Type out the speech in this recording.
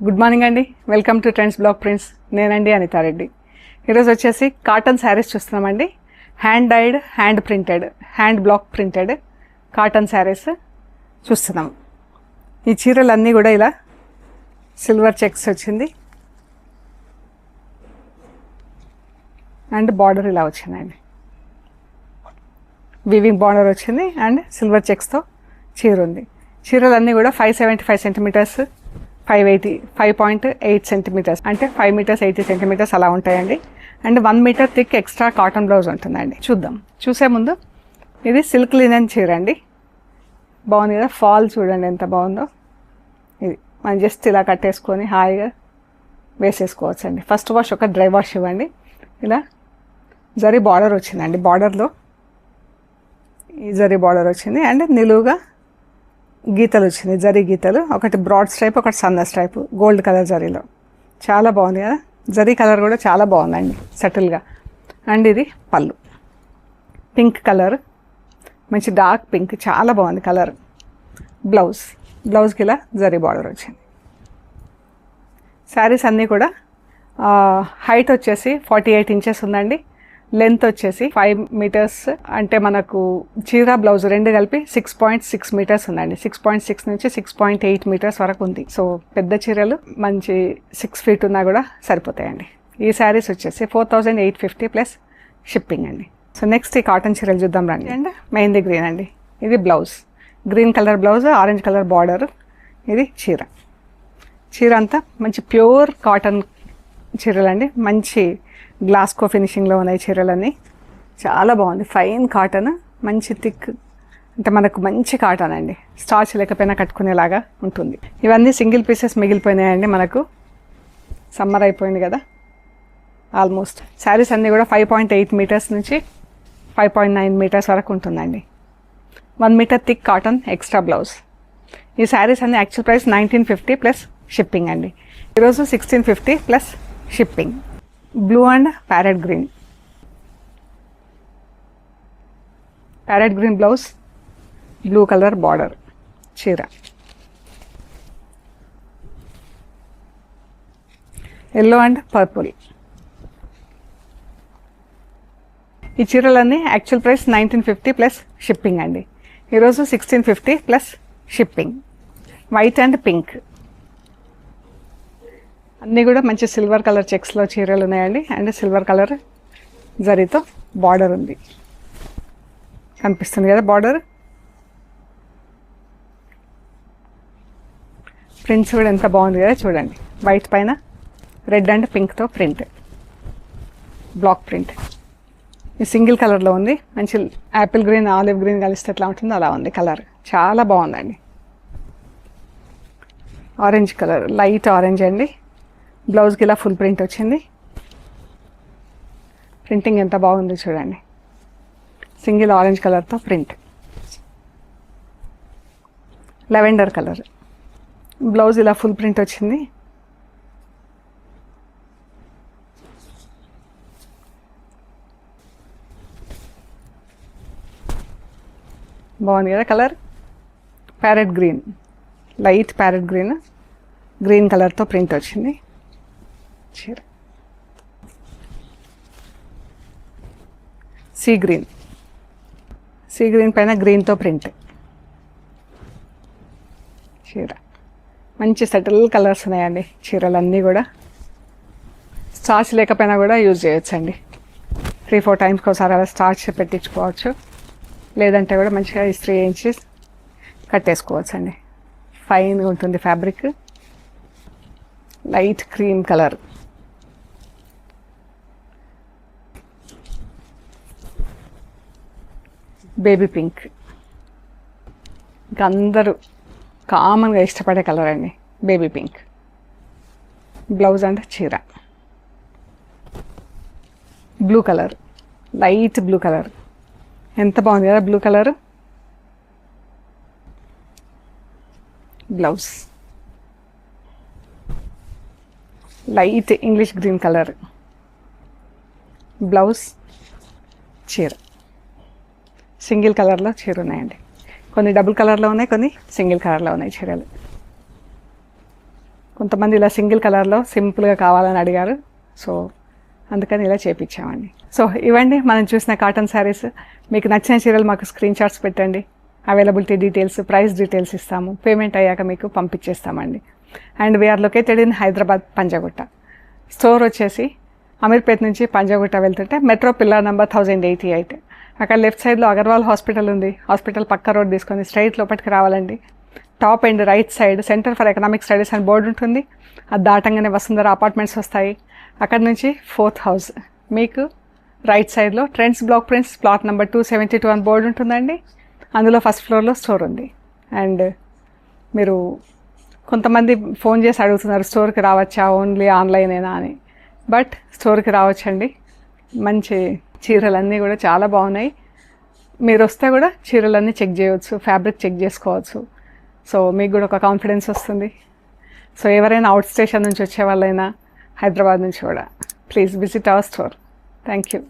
Good morning అండి. Welcome to trends block prints. నేనండి అనితారెడ్డి. ఈరోజు వచ్చేసి కాటన్ శారీస్ చూస్తున్నామండి. Hand died, hand printed, hand block printed cotton saris చూస్తున్నాం. ఈ చీరలన్నీ కూడా ఇలా సిల్వర్ చెక్స్ వచ్చింది అండ్ బార్డర్ ఇలా వచ్చిందండి. వీవింగ్ బార్డర్ వచ్చింది అండ్ సిల్వర్ చెక్స్తో చీర ఉంది. చీరలన్నీ కూడా 575 సెంటీమీటర్స్, 5.8 సెంటీమీటర్స్ అంటే 5 మీటర్స్ 80 సెంటీమీటర్స్ అలా ఉంటాయండి. And 1 metre thick extra cotton blouse ఉంటుందండి. చూద్దాం. చూసే ముందు ఇది సిల్క్ లినెన్ చీర అండి. బాగుంది కదా, ఫాల్ చూడండి ఎంత బాగుందో. ఇది మనం జస్ట్ ఇలా కట్టేసుకొని హాయిగా వేసేసుకోవచ్చు అండి. ఫస్ట్ వాష్ ఒక డ్రై వాష్ ఇవ్వండి. ఇలా జరీ బార్డర్ వచ్చిందండి. బార్డర్లో ఈ జరీ బార్డర్ వచ్చింది అండ్ నిలువుగా గీతలు వచ్చింది, జరీ గీతలు. ఒకటి బ్రాడ్ స్ట్రైప్, ఒకటి సన్న స్ట్రైప్, గోల్డ్ కలర్ జరీలో. చాలా బాగుంది కదా, జరీ కలర్ కూడా చాలా బాగుందండి, సటిల్గా. అండ్ ఇది పళ్ళు, పింక్ కలర్, మంచి డార్క్ పింక్, చాలా బాగుంది కలర్. బ్లౌజ్కి ఇలా జరీ బార్డర్ వచ్చింది. శారీస్ అన్నీ కూడా హైట్ వచ్చేసి 48 ఇంచెస్ ఉందండి. లెంత్ వచ్చేసి 5 మీటర్స్ అంటే మనకు చీర బ్లౌజ్ రెండు కలిపి 6.6 మీటర్స్ ఉందండి. 6.6 నుంచి 6.8 మీటర్స్ వరకు ఉంది. సో పెద్ద చీరలు మంచి 6 ఫీట్ ఉన్నా కూడా సరిపోతాయండి. ఈ శారీస్ వచ్చేసి 4850 ప్లస్ షిప్పింగ్ అండి. సో నెక్స్ట్ ఈ కాటన్ చీరలు చూద్దాం రండి. అండ్ మెహందీ గ్రీన్ అండి. ఇది blouse, green colour blouse, orange colour border. ఇది చీర అంతా మంచి ప్యూర్ కాటన్ చీరలండి. మంచి గ్లాస్కో ఫినిషింగ్లో ఉన్నాయి చీరలన్నీ. చాలా బాగుంది, ఫైన్ కాటన్, మంచి థిక్ అంటే మనకు మంచి కాటన్ అండి. స్టార్చ్ లేకపోయినా కట్టుకునేలాగా ఉంటుంది. ఇవన్నీ సింగిల్ పీసెస్ మిగిలిపోయినాయండి. మనకు సమ్మర్ అయిపోయింది కదా ఆల్మోస్ట్. శారీస్ అన్నీ కూడా 5.8 మీటర్స్ నుంచి 5.9 మీటర్స్ వరకు ఉంటుందండి. 1 metre thick cotton extra blouse. ఈ శారీస్ అన్ని యాక్చువల్ ప్రైస్ 1950 ప్లస్ షిప్పింగ్ అండి. ఈరోజు 1650 plus shipping. Blue and parrot green blouse, blue colour border చీర. Yellow and purple. ఈ చీరలన్నీ యాక్చువల్ ప్రైస్ 1950 ప్లస్ షిప్పింగ్ అండి. ఈరోజు 1650 plus shipping. White and pink అన్నీ కూడా మంచి సిల్వర్ కలర్ చెక్స్లో చీరలు ఉన్నాయండి. అండ్ సిల్వర్ కలర్ జరీతో బార్డర్ ఉంది, కనిపిస్తుంది కదా బార్డర్. ప్రింట్స్ కూడా ఎంత బాగుంది కదా చూడండి. వైట్ పైన రెడ్ అండ్ పింక్తో ప్రింట్, బ్లాక్ ప్రింట్. ఈ సింగిల్ కలర్లో ఉంది. మంచి యాపిల్ గ్రీన్, ఆలివ్ గ్రీన్ కలిస్తే ఎట్లా ఉంటుందో అలా ఉంది కలర్. చాలా బాగుందండి. ఆరెంజ్ కలర్, లైట్ ఆరెంజ్ అండి. బ్లౌజ్కి ఇలా ఫుల్ ప్రింట్ వచ్చింది. ప్రింటింగ్ ఎంత బాగుంది చూడండి. సింగిల్ ఆరెంజ్ కలర్తో ప్రింట్. లెవెండర్ కలర్, బ్లౌజ్ ఇలా ఫుల్ ప్రింట్ వచ్చింది. బాగుంది కదా colour. Parrot green, light parrot green, green కలర్తో ప్రింట్ వచ్చింది చీర. సీ గ్రీన్ పైన గ్రీన్తో ప్రింట్ చీర. మంచి సెటిల్ కలర్స్ ఉన్నాయండి చీరలన్నీ కూడా. స్టార్చ్ లేకపోయినా కూడా యూజ్ చేయొచ్చండి. 3-4 టైమ్స్కి ఒకసారి అలా స్టార్చ్ పెట్టించుకోవచ్చు. లేదంటే కూడా మంచిగా ఇస్త్రీ వేయించి కట్టేసుకోవచ్చు అండి. ఫైన్గా ఉంటుంది fabric. Light cream colour, baby pink. ఇంకా అందరూ కామన్గా ఇష్టపడే కలర్ అండి బేబీ పింక్. బ్లౌజ్ అండ్ చీర. Blue colour, light blue colour, ఎంత బాగుంది కదా blue colour. Blouse light English green colour, blouse చీర. సింగిల్ కలర్లో చీర ఉన్నాయండి. కొన్ని డబుల్ కలర్లో ఉన్నాయి, కొన్ని సింగిల్ కలర్లో ఉన్నాయి చీరలు. కొంతమంది ఇలా సింగిల్ కలర్లో సింపుల్గా కావాలని అడిగారు. సో అందుకని ఇలా చేయించామండి. సో ఇవ్వండి మనం చూసిన కాటన్ శారీస్. మీకు నచ్చిన చీరలు మాకు స్క్రీన్ షాట్స్ పెట్టండి. అవైలబిలిటీ డీటెయిల్స్, ప్రైస్ డీటెయిల్స్ ఇస్తాము. పేమెంట్ అయ్యాక మీకు పంపించేస్తామండి. And we are located in Hyderabad, Panjagutta. Store వచ్చేసి అమీర్పేట్ నుంచి పంజాగుట్ట వెళ్తుంటే మెట్రో పిల్లర్ నెంబర్ 1088. అక్కడ లెఫ్ట్ సైడ్లో అగర్వాల్ హాస్పిటల్ ఉంది. హాస్పిటల్ పక్క రోడ్ తీసుకొని స్ట్రైట్ లోపలికి రావాలండి. Top and right side centre for economic studies అని బోర్డు ఉంటుంది. అది దాటంగానే వసుంధర అపార్ట్మెంట్స్ వస్తాయి. అక్కడ నుంచి 4th హౌస్. మీకు రైట్ సైడ్లో trends block prints plot number 272 అని బోర్డు ఉంటుందండి. అందులో ఫస్ట్ ఫ్లోర్లో స్టోర్ ఉంది. అండ్ మీరు కొంతమంది ఫోన్ చేసి అడుగుతున్నారు స్టోర్కి రావచ్చా, ఓన్లీ ఆన్లైనేనా అని. బట్ స్టోర్కి రావచ్చండి. మంచి చీరలన్నీ కూడా చాలా బాగున్నాయి. మీరు వస్తే కూడా చీరలన్నీ చెక్ చేయవచ్చు, ఫ్యాబ్రిక్ చెక్ చేసుకోవచ్చు. సో మీకు కూడా ఒక కాన్ఫిడెన్స్ వస్తుంది. సో ఎవరైనా అవుట్ స్టేషన్ నుంచి వచ్చే వాళ్ళైనా హైదరాబాద్ నుంచి కూడా please visit our store. Thank you.